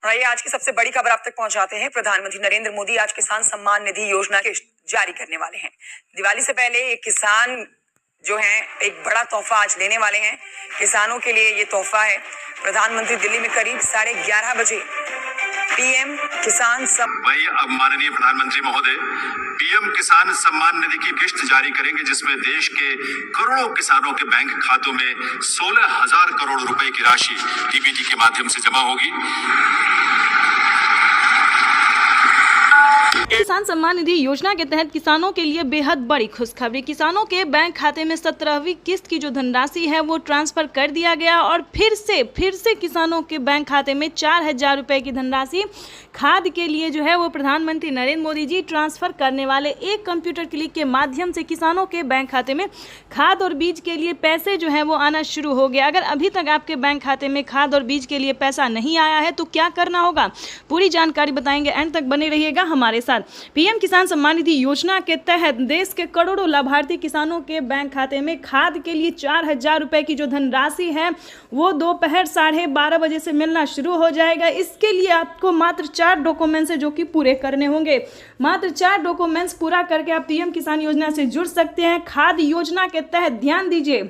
और ये आज की सबसे बड़ी खबर आप तक पहुंचाते हैं। प्रधानमंत्री नरेंद्र मोदी आज किसान सम्मान निधि योजना के जारी करने वाले हैं। दिवाली से पहले एक किसान जो है एक बड़ा तोहफा आज देने वाले हैं। किसानों के लिए ये तोहफा है। प्रधानमंत्री दिल्ली में करीब 11:30 बजे पीएम किसान वही अब माननीय प्रधानमंत्री महोदय पीएम किसान सम्मान निधि की किश्त जारी करेंगे, जिसमें देश के करोड़ों किसानों के बैंक खातों में 16,000 करोड़ रुपए की राशि डीबीटी के माध्यम से जमा होगी। किसान सम्मान निधि योजना के तहत किसानों के लिए बेहद बड़ी खुशखबरी। किसानों के बैंक खाते में 17वीं किस्त की जो धनराशि है वो ट्रांसफर कर दिया गया और फिर से किसानों के बैंक खाते में 4,000 रुपए की धनराशि खाद के लिए जो है वो प्रधानमंत्री नरेंद्र मोदी जी ट्रांसफर करने वाले। एक कंप्यूटर क्लिक के माध्यम से किसानों के बैंक खाते में खाद और बीज के लिए पैसे जो है वो आना शुरू हो गया। अगर अभी तक आपके बैंक खाते में खाद और बीज के लिए पैसा नहीं आया है तो क्या करना होगा, पूरी जानकारी बताएंगे। एंड तक बने रहिएगा हमारे साथ। पीएम किसान सम्मान निधि योजना के तहत देश के करोड़ों लाभार्थी किसानों के बैंक खाते में खाद के लिए 4,000 रुपए की जो धनराशि है वो दोपहर 12:30 बजे से मिलना शुरू हो जाएगा। इसके लिए आपको मात्र 4 डॉक्यूमेंट्स है जो कि पूरे करने होंगे। मात्र 4 डॉक्यूमेंट्स पूरा करके आप पीएम किसान योजना से जुड़ सकते हैं। खाद योजना के तहत ध्यान दीजिए,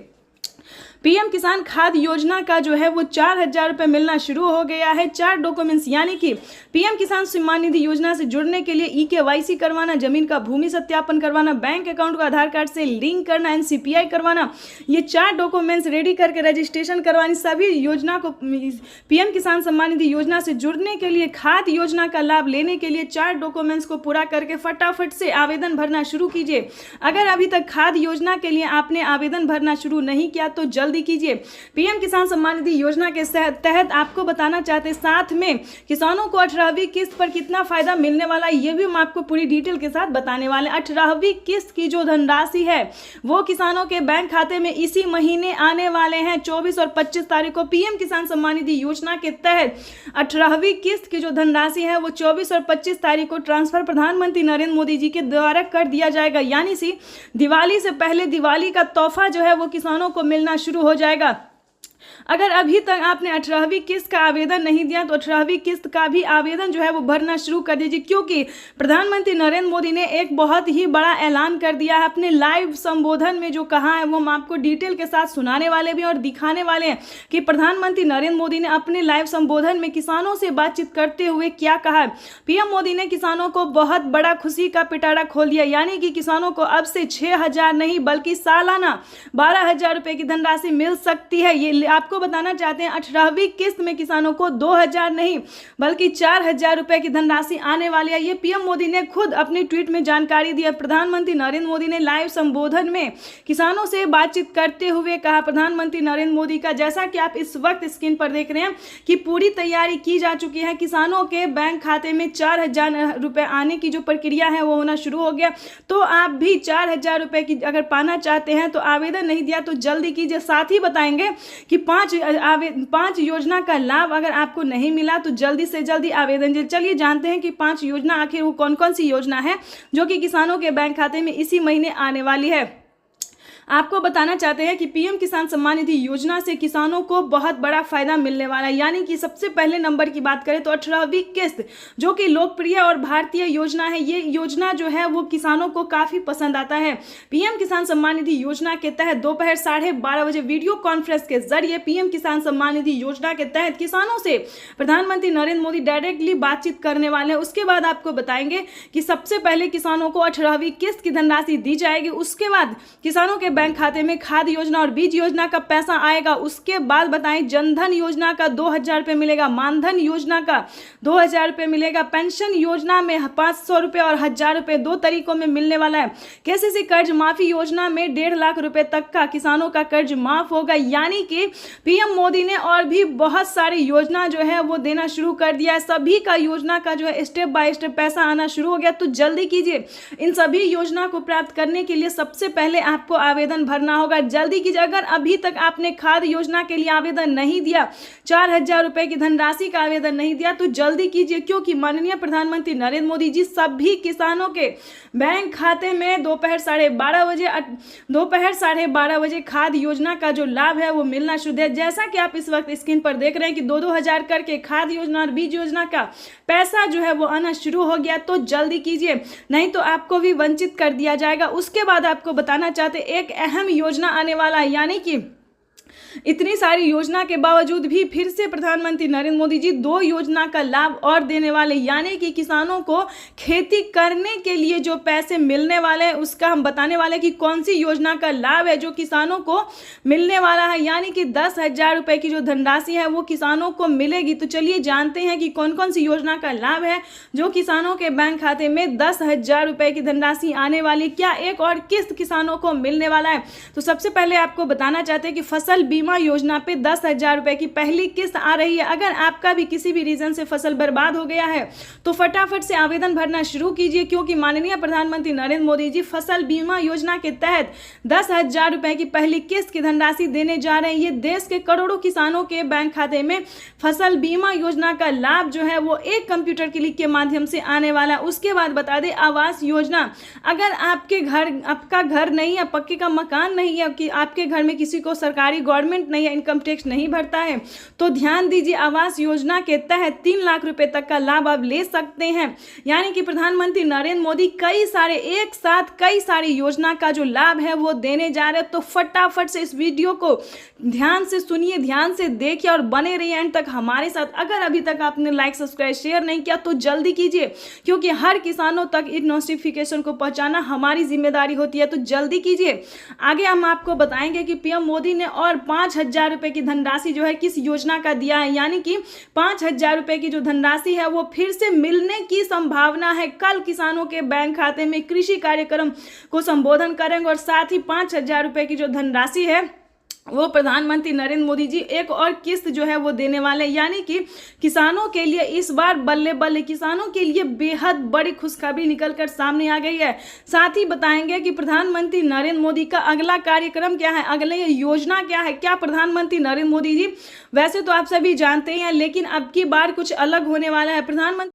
पीएम किसान खाद योजना का जो है वो 4,000 रुपये मिलना शुरू हो गया है। 4 डॉक्यूमेंट्स यानी कि पीएम किसान सम्मान निधि योजना से जुड़ने के लिए eKYC करवाना, जमीन का भूमि सत्यापन करवाना, बैंक अकाउंट को आधार कार्ड से लिंक करना, NCPI करवाना, ये 4 डॉक्यूमेंट्स रेडी करके रजिस्ट्रेशन करवानी। सभी योजना को पीएम किसान सम्मान निधि योजना से जुड़ने के लिए, खाद योजना का लाभ लेने के लिए 4 डॉक्यूमेंट्स को पूरा करके फटाफट से आवेदन भरना शुरू कीजिए। अगर अभी तक खाद योजना के लिए आपने आवेदन भरना शुरू नहीं किया तो जल्दी कीजिए। पीएम किसान सम्मान निधि योजना के तहत आपको बताना चाहते साथ में किसानों को 18वीं किस्त पर कितना फायदा मिलने वाला है ये भी हम आपको पूरी डिटेल के साथ बताने वाले। 18वीं किस्त की जो धनराशि है वो किसानों के बैंक खाते में इसी महीने आने वाले हैं। 24 और 25 तारीख को पीएम किसान सम्मान निधि योजना के तहत 18वीं किस्त की जो धनराशि है वो 24 और 25 तारीख को ट्रांसफर प्रधानमंत्री नरेंद्र मोदी जी के द्वारा कर दिया जाएगा। यानी सी दिवाली से पहले दिवाली का तोहफा जो है वो किसानों को मिलना शुरू हो जाएगा। अगर अभी तक आपने 18वीं किस्त का आवेदन नहीं दिया तो 18वीं किस्त का भी आवेदन जो है वो भरना शुरू कर दीजिए, क्योंकि प्रधानमंत्री नरेंद्र मोदी ने एक बहुत ही बड़ा ऐलान कर दिया है। अपने लाइव संबोधन में जो कहा है वो हम आपको डिटेल के साथ सुनाने वाले भी और दिखाने वाले हैं कि प्रधानमंत्री नरेंद्र मोदी ने अपने लाइव संबोधन में किसानों से बातचीत करते हुए क्या कहा है। पीएम मोदी ने किसानों को बहुत बड़ा खुशी का पिटारा खोल दिया, यानी कि किसानों को अब से 6,000 नहीं बल्कि सालाना 12,000 रुपए की धनराशि मिल सकती है। ये आपको बताना चाहते हैं 18वीं किस्त में किसानों को 2,000 नहीं बल्कि 4,000 रुपए की धनराशि आने वाली है। ये पीएम मोदी ने खुद अपनी ट्वीट में जानकारी दी है। प्रधानमंत्री नरेंद्र मोदी ने लाइव संबोधन में किसानों से बातचीत करते हुए कहा, प्रधानमंत्री नरेंद्र मोदी का जैसा कि आप इस वक्त स्क्रीन पर देख रहे हैं कि पूरी तैयारी की जा चुकी है। किसानों के बैंक खाते में 4,000 रुपए आने की जो प्रक्रिया है वो होना शुरू हो गया। तो आप भी 4,000 रुपए की अगर पाना चाहते हैं तो आवेदन नहीं दिया तो जल्दी कीजिए। साथ ही बताएंगे कि 5 योजना का लाभ अगर आपको नहीं मिला तो जल्दी से जल्दी आवेदन दीजिए। चलिए जानते हैं कि 5 योजना आखिर वो कौन कौन सी योजना है जो कि किसानों के बैंक खाते में इसी महीने आने वाली है। आपको बताना चाहते हैं कि पीएम किसान सम्मान निधि योजना से किसानों को बहुत बड़ा फायदा मिलने वाला है। यानी कि सबसे पहले नंबर की बात करें तो 18वीं किस्त जो कि लोकप्रिय और भारतीय योजना है, ये योजना जो है वो किसानों को काफी पसंद आता है। पीएम किसान सम्मान निधि योजना के तहत दोपहर 12:30 बजे वीडियो कॉन्फ्रेंस के जरिए पीएम किसान सम्मान निधि योजना के तहत किसानों से प्रधानमंत्री नरेंद्र मोदी डायरेक्टली बातचीत करने वाले हैं। उसके बाद आपको बताएंगे कि सबसे पहले किसानों को 18वीं किस्त की धनराशि दी जाएगी। उसके बाद किसानों के बैंक खाते में खाद योजना और बीज योजना का पैसा आएगा। उसके बाद बताएं जनधन योजना का 2,000 रुपये मिलेगा, मानधन योजना का 2,000 रुपये मिलेगा, पेंशन योजना में 500 रुपये और 1,000 रुपये 2 तरीकों में मिलने वाला है। केसीसी कर्ज माफी योजना में 1.5 लाख रुपए तक का किसानों का कर्ज माफ होगा। यानी कि पीएम मोदी ने और भी बहुत सारी योजना जो है वो देना शुरू कर दिया है। सभी का योजना का जो है स्टेप बाय स्टेप पैसा आना शुरू हो गया। तो जल्दी कीजिए। इन सभी योजना को प्राप्त करने के लिए सबसे पहले आपको आवेदन भरना होगा। जल्दी कीजिए, अगर अभी तक आपने खाद योजना के लिए आवेदन नहीं दिया, 4,000 रुपए की धनराशि का आवेदन नहीं दिया, तो जल्दी कीजिए, क्योंकि माननीय प्रधानमंत्री नरेंद्र मोदी जी सभी किसानों के बैंक खाते में दोपहर 12:30 बजे खाद योजना का जो लाभ है वो मिलना शुरू है। जैसा कि आप इस वक्त स्क्रीन पर देख रहे हैं कि 2-2 हजार करके खाद योजना और बीज योजना का पैसा जो है वो आना शुरू हो गया, तो जल्दी कीजिए, नहीं तो आपको भी वंचित कर दिया जाएगा। उसके बाद आपको बताना चाहते एक अहम योजना आने वाला है, यानी कि इतनी सारी योजना के बावजूद भी फिर से प्रधानमंत्री नरेंद्र मोदी जी 2 योजना का लाभ और देने वाले, यानी कि किसानों को खेती करने के लिए जो पैसे मिलने वाले हैं उसका हम बताने वाले कि कौन सी योजना का लाभ है जो किसानों को मिलने वाला है, यानी कि 10,000 रुपए की जो धनराशि है वो किसानों को मिलेगी। तो चलिए जानते हैं कि कौन कौन सी योजना का लाभ है जो किसानों के बैंक खाते में 10,000 रुपए की धनराशि आने वाली, क्या एक और किस्त किसानों को मिलने वाला है। तो सबसे पहले आपको बताना चाहते हैं कि फसल बीमा योजना पे 10,000 रुपए की पहली किस्त आ रही है। अगर आपका भी किसी भी रीजन से फसल बर्बाद हो गया है तो फटाफट से आवेदन भरना शुरू कीजिए, क्योंकि माननीय प्रधानमंत्री नरेंद्र मोदी जी फसल बीमा योजना के तहत 10,000 रुपए की पहली किस्त की धनराशि देने जा रहे हैं। ये देश के करोड़ों किसानों के बैंक खाते में फसल बीमा योजना का लाभ जो है वो एक कंप्यूटर क्लिक के माध्यम से आने वाला है। उसके बाद बता दें आवास योजना, अगर आपका घर नहीं है, पक्के का मकान नहीं है, कि आपके घर में किसी को सरकारी गवर्नमेंट नहीं है, इनकम टैक्स नहीं भरता है, तो ध्यान दीजिए, आवास योजना के तहत 3 लाख रुपए तक का लाभ आप ले सकते हैं। यानी कि प्रधानमंत्री नरेंद्र मोदी एक साथ कई सारी योजना का जो लाभ है वो देने जा रहे हैं। तो फटाफट से इस वीडियो को ध्यान से सुनिए, ध्यान से देखिए और बने रहिए एंड तक हमारे साथ। अगर अभी तक आपने लाइक सब्सक्राइब शेयर नहीं किया तो जल्दी कीजिए, क्योंकि हर किसानों तक इस नोटिफिकेशन को पहुंचाना हमारी जिम्मेदारी होती है। तो जल्दी कीजिए। आगे हम आपको बताएंगे कि पीएम मोदी ने और 5,000 रुपए की धनराशि जो है किस योजना का दिया है, यानी कि 5,000 रुपए की जो धनराशि है वो फिर से मिलने की संभावना है। कल किसानों के बैंक खाते में कृषि कार्यक्रम को संबोधन करेंगे और साथ ही 5,000 रुपए की जो धनराशि है वो प्रधानमंत्री नरेंद्र मोदी जी एक और किस्त जो है वो देने वाले, यानी कि किसानों के लिए इस बार बल्ले बल्ले, किसानों के लिए बेहद बड़ी खुशखबरी निकलकर सामने आ गई है। साथ ही बताएंगे कि प्रधानमंत्री नरेंद्र मोदी का अगला कार्यक्रम क्या है, अगले योजना क्या है, क्या प्रधानमंत्री नरेंद्र मोदी जी, वैसे तो आप सभी जानते हैं लेकिन अब की बार कुछ अलग होने वाला है। प्रधानमंत्री